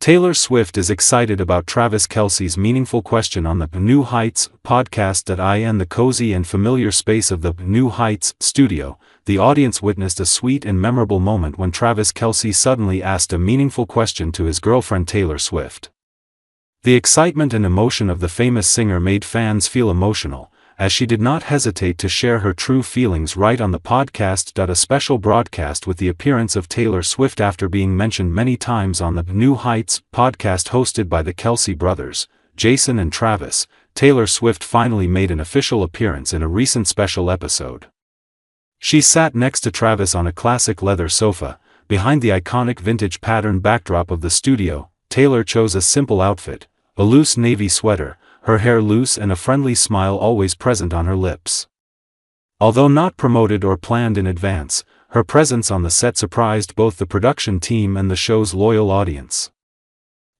Taylor Swift is excited about Travis Kelce's meaningful question on the New Heights podcast. In the cozy and familiar space of the New Heights studio, the audience witnessed a sweet and memorable moment when Travis Kelce suddenly asked a meaningful question to his girlfriend Taylor Swift. The excitement and emotion of the famous singer made fans feel emotional, as she did not hesitate to share her true feelings right on the podcast. A special broadcast with the appearance of Taylor Swift after being mentioned many times on the New Heights podcast hosted by the Kelce brothers, Jason and Travis. Taylor Swift finally made an official appearance in a recent special episode. She sat next to Travis on a classic leather sofa, behind the iconic vintage pattern backdrop of the studio. Taylor chose a simple outfit, a loose navy sweater, her hair loose and a friendly smile always present on her lips. Although not promoted or planned in advance, her presence on the set surprised both the production team and the show's loyal audience.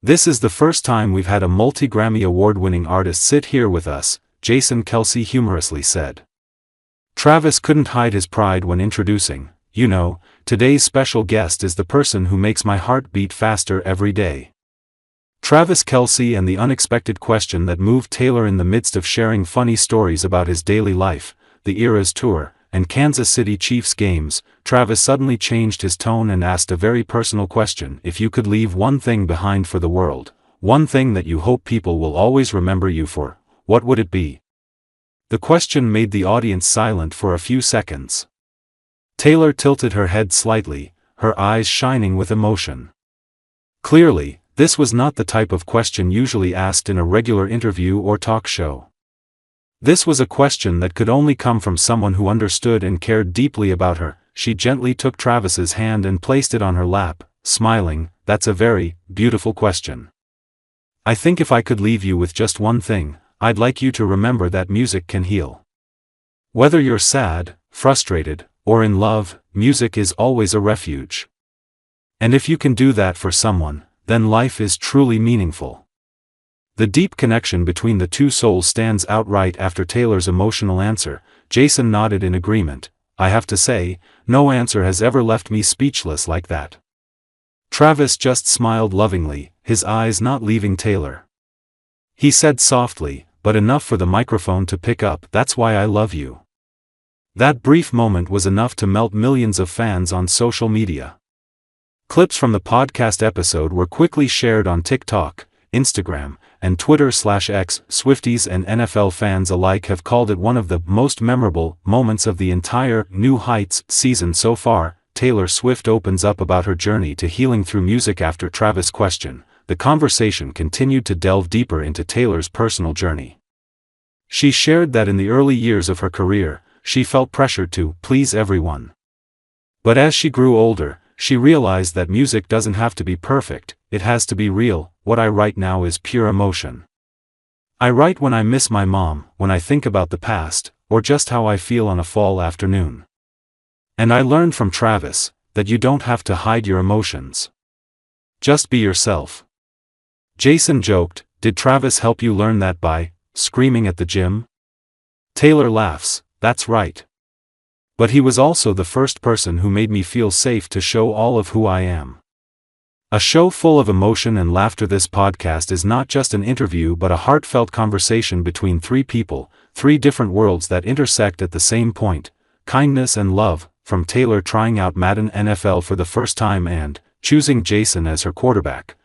"This is the first time we've had a multi-Grammy award-winning artist sit here with us," Jason Kelce humorously said. Travis couldn't hide his pride when introducing, "You know, today's special guest is the person who makes my heart beat faster every day." Travis Kelce and the unexpected question that moved Taylor in the midst of sharing funny stories about his daily life, the Eras Tour, and Kansas City Chiefs games. Travis suddenly changed his tone and asked a very personal question. "If you could leave one thing behind for the world, one thing that you hope people will always remember you for, what would it be?" The question made the audience silent for a few seconds. Taylor tilted her head slightly, her eyes shining with emotion. Clearly, this was not the type of question usually asked in a regular interview or talk show. This was a question that could only come from someone who understood and cared deeply about her. She gently took Travis's hand and placed it on her lap, smiling, "That's a very beautiful question. I think if I could leave you with just one thing, I'd like you to remember that music can heal. Whether you're sad, frustrated, or in love, music is always a refuge. And if you can do that for someone, then life is truly meaningful." The deep connection between the two souls stands out right after Taylor's emotional answer. Jason nodded in agreement. "I have to say, no answer has ever left me speechless like that." Travis just smiled lovingly, his eyes not leaving Taylor. He said softly, but enough for the microphone to pick up, "That's why I love you." That brief moment was enough to melt millions of fans on social media. Clips from the podcast episode were quickly shared on TikTok, Instagram, and Twitter/X. Swifties and NFL fans alike have called it one of the most memorable moments of the entire New Heights season so far. Taylor Swift opens up about her journey to healing through music after Travis' question. The conversation continued to delve deeper into Taylor's personal journey. She shared that in the early years of her career, she felt pressured to please everyone. But as she grew older, she realized that music doesn't have to be perfect, it has to be real. "What I write now is pure emotion. I write when I miss my mom, when I think about the past, or just how I feel on a fall afternoon. And I learned from Travis, that you don't have to hide your emotions. Just be yourself." Jason joked, "Did Travis help you learn that by screaming at the gym?" Taylor laughs, "That's right. But he was also the first person who made me feel safe to show all of who I am." A show full of emotion and laughter. This podcast is not just an interview but a heartfelt conversation between three people, three different worlds that intersect at the same point: kindness and love. From Taylor trying out Madden NFL for the first time and choosing Jason as her quarterback,